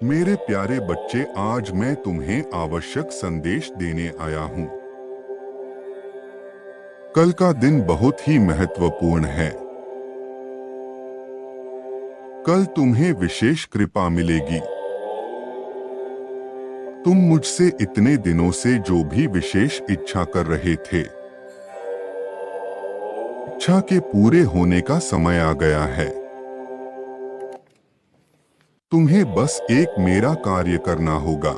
मेरे प्यारे बच्चे, आज मैं तुम्हें आवश्यक संदेश देने आया हूँ। कल का दिन बहुत ही महत्वपूर्ण है। कल तुम्हें विशेष कृपा मिलेगी। तुम मुझसे इतने दिनों से जो भी विशेष इच्छा कर रहे थे, इच्छा के पूरे होने का समय आ गया है। तुम्हें बस एक मेरा कार्य करना होगा।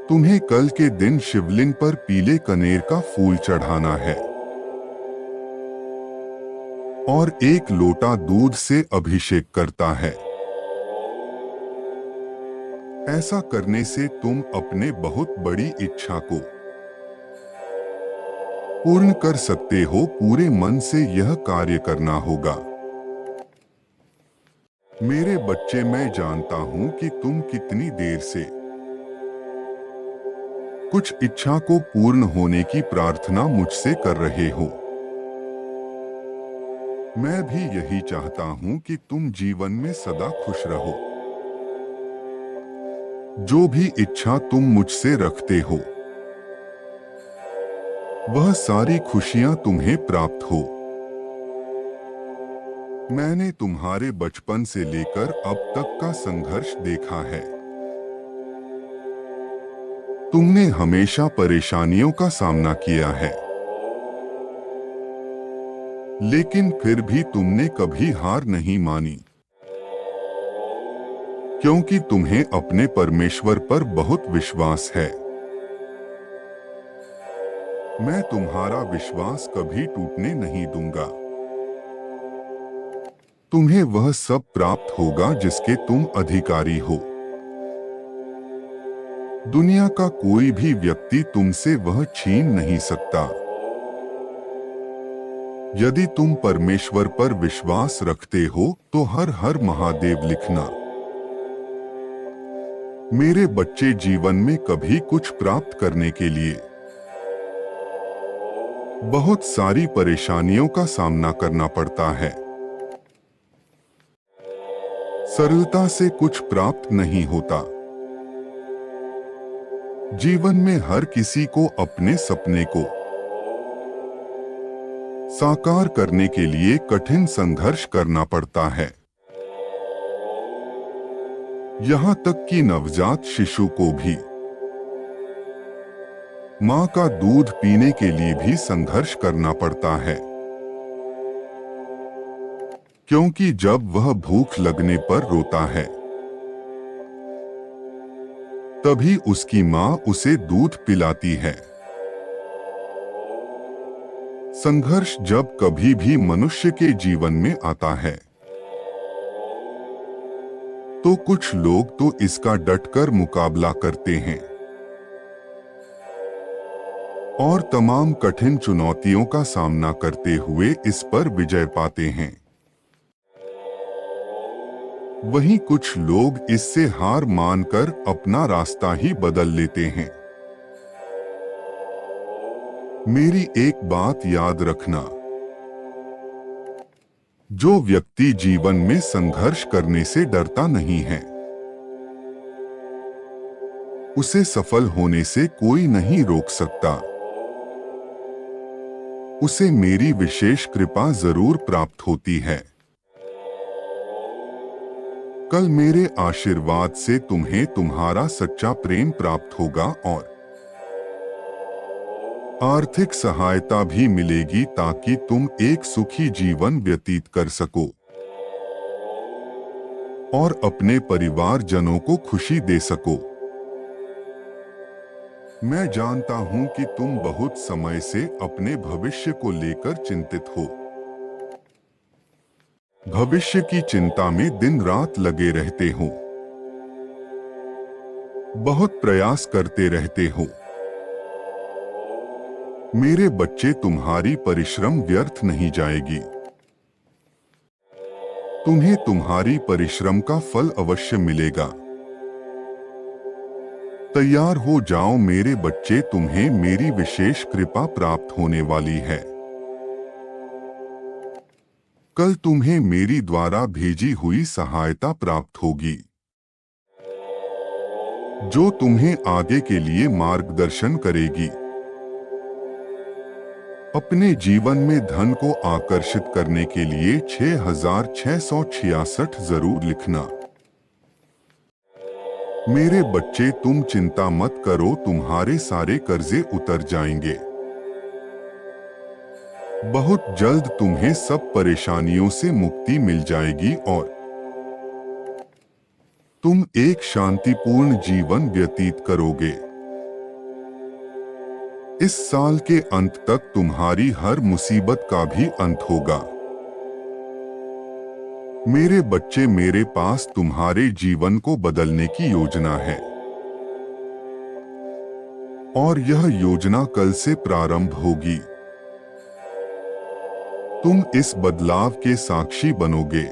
तुम्हें कल के दिन शिवलिंग पर पीले कनेर का फूल चढ़ाना है और एक लोटा दूध से अभिषेक करता है। ऐसा करने से तुम अपने बहुत बड़ी इच्छा को पूर्ण कर सकते हो। पूरे मन से यह कार्य करना होगा। मेरे बच्चे, मैं जानता हूं कि तुम कितनी देर से कुछ इच्छा को पूर्ण होने की प्रार्थना मुझसे कर रहे हो। मैं भी यही चाहता हूं कि तुम जीवन में सदा खुश रहो। जो भी इच्छा तुम मुझसे रखते हो, वह सारी खुशियां तुम्हें प्राप्त हो। मैंने तुम्हारे बचपन से लेकर अब तक का संघर्ष देखा है। तुमने हमेशा परेशानियों का सामना किया है, लेकिन फिर भी तुमने कभी हार नहीं मानी, क्योंकि तुम्हें अपने परमेश्वर पर बहुत विश्वास है। मैं तुम्हारा विश्वास कभी टूटने नहीं दूंगा। तुम्हें वह सब प्राप्त होगा जिसके तुम अधिकारी हो। दुनिया का कोई भी व्यक्ति तुमसे वह छीन नहीं सकता। यदि तुम परमेश्वर पर विश्वास रखते हो तो हर हर महादेव लिखना। मेरे बच्चे, जीवन में कभी कुछ प्राप्त करने के लिए बहुत सारी परेशानियों का सामना करना पड़ता है। सरलता से कुछ प्राप्त नहीं होता। जीवन में हर किसी को अपने सपने को साकार करने के लिए कठिन संघर्ष करना पड़ता है। यहाँ तक कि नवजात शिशु को भी माँ का दूध पीने के लिए भी संघर्ष करना पड़ता है, क्योंकि जब वह भूख लगने पर रोता है, तभी उसकी माँ उसे दूध पिलाती है। संघर्ष जब कभी भी मनुष्य के जीवन में आता है, तो कुछ लोग तो इसका डटकर मुकाबला करते हैं और तमाम कठिन चुनौतियों का सामना करते हुए इस पर विजय पाते हैं। वहीं कुछ लोग इससे हार मानकर अपना रास्ता ही बदल लेते हैं। मेरी एक बात याद रखना, जो व्यक्ति जीवन में संघर्ष करने से डरता नहीं है, उसे सफल होने से कोई नहीं रोक सकता। उसे मेरी विशेष कृपा जरूर प्राप्त होती है। कल मेरे आशीर्वाद से तुम्हें तुम्हारा सच्चा प्रेम प्राप्त होगा और आर्थिक सहायता भी मिलेगी, ताकि तुम एक सुखी जीवन व्यतीत कर सको और अपने परिवारजनों को खुशी दे सको। मैं जानता हूं कि तुम बहुत समय से अपने भविष्य को लेकर चिंतित हो। भविष्य की चिंता में दिन रात लगे रहते हो, बहुत प्रयास करते रहते हो। मेरे बच्चे, तुम्हारी परिश्रम व्यर्थ नहीं जाएगी। तुम्हें तुम्हारी परिश्रम का फल अवश्य मिलेगा। तैयार हो जाओ मेरे बच्चे, तुम्हें मेरी विशेष कृपा प्राप्त होने वाली है। कल तुम्हें मेरी द्वारा भेजी हुई सहायता प्राप्त होगी, जो तुम्हें आगे के लिए मार्गदर्शन करेगी। अपने जीवन में धन को आकर्षित करने के लिए 6666 जरूर लिखना। मेरे बच्चे, तुम चिंता मत करो, तुम्हारे सारे कर्जे उतर जाएंगे। बहुत जल्द तुम्हें सब परेशानियों से मुक्ति मिल जाएगी और तुम एक शांतिपूर्ण जीवन व्यतीत करोगे। इस साल के अंत तक तुम्हारी हर मुसीबत का भी अंत होगा। मेरे बच्चे, मेरे पास तुम्हारे जीवन को बदलने की योजना है और यह योजना कल से प्रारंभ होगी। तुम इस बदलाव के साक्षी बनोगे।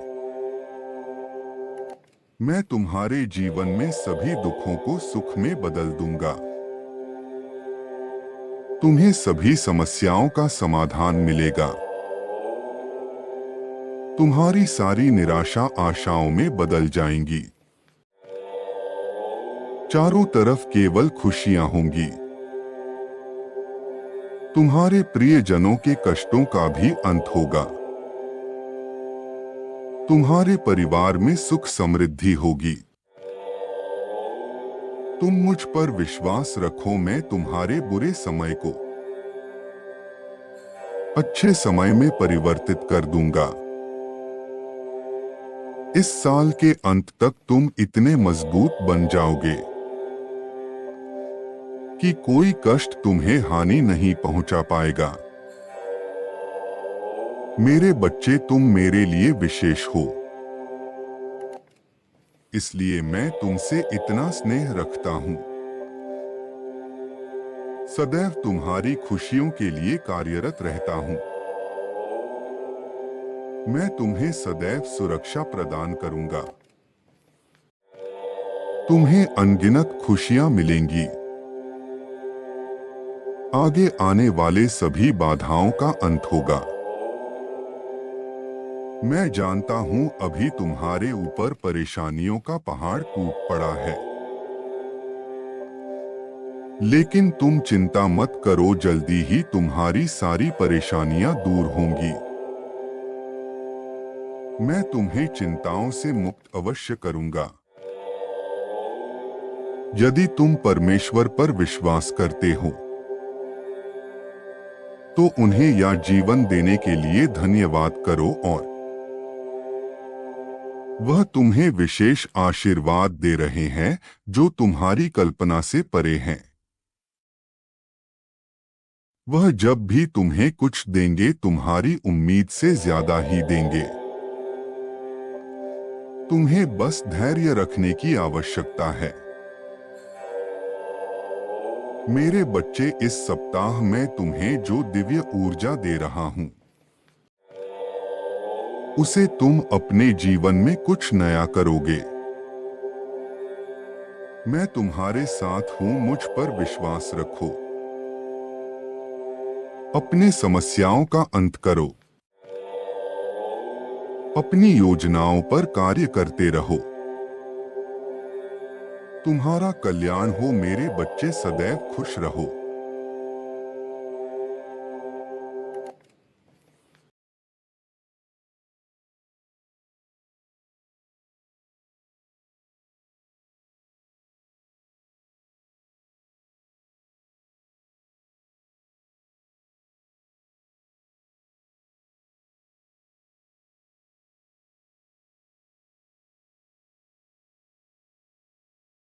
मैं तुम्हारे जीवन में सभी दुखों को सुख में बदल दूंगा। तुम्हें सभी समस्याओं का समाधान मिलेगा। तुम्हारी सारी निराशा आशाओं में बदल जाएंगी। चारों तरफ केवल खुशियां होंगी। तुम्हारे प्रियजनों के कष्टों का भी अंत होगा। तुम्हारे परिवार में सुख समृद्धि होगी। तुम मुझ पर विश्वास रखो, मैं तुम्हारे बुरे समय को अच्छे समय में परिवर्तित कर दूंगा। इस साल के अंत तक तुम इतने मजबूत बन जाओगे कि कोई कष्ट तुम्हें हानि नहीं पहुंचा पाएगा। मेरे बच्चे, तुम मेरे लिए विशेष हो, इसलिए मैं तुमसे इतना स्नेह रखता हूं। सदैव तुम्हारी खुशियों के लिए कार्यरत रहता हूं। मैं तुम्हें सदैव सुरक्षा प्रदान करूंगा। तुम्हें अनगिनत खुशियां मिलेंगी। आगे आने वाले सभी बाधाओं का अंत होगा। मैं जानता हूं अभी तुम्हारे ऊपर परेशानियों का पहाड़ टूट पड़ा है, लेकिन तुम चिंता मत करो, जल्दी ही तुम्हारी सारी परेशानियां दूर होंगी। मैं तुम्हें चिंताओं से मुक्त अवश्य करूंगा। यदि तुम परमेश्वर पर विश्वास करते हो तो उन्हें यह जीवन देने के लिए धन्यवाद करो और वह तुम्हें विशेष आशीर्वाद दे रहे हैं जो तुम्हारी कल्पना से परे हैं। वह जब भी तुम्हें कुछ देंगे तुम्हारी उम्मीद से ज्यादा ही देंगे। तुम्हें बस धैर्य रखने की आवश्यकता है। मेरे बच्चे, इस सप्ताह मैं तुम्हें जो दिव्य ऊर्जा दे रहा हूं उसे तुम अपने जीवन में कुछ नया करोगे। मैं तुम्हारे साथ हूं, मुझ पर विश्वास रखो। अपने समस्याओं का अंत करो। अपनी योजनाओं पर कार्य करते रहो। तुम्हारा कल्याण हो मेरे बच्चे, सदैव खुश रहो।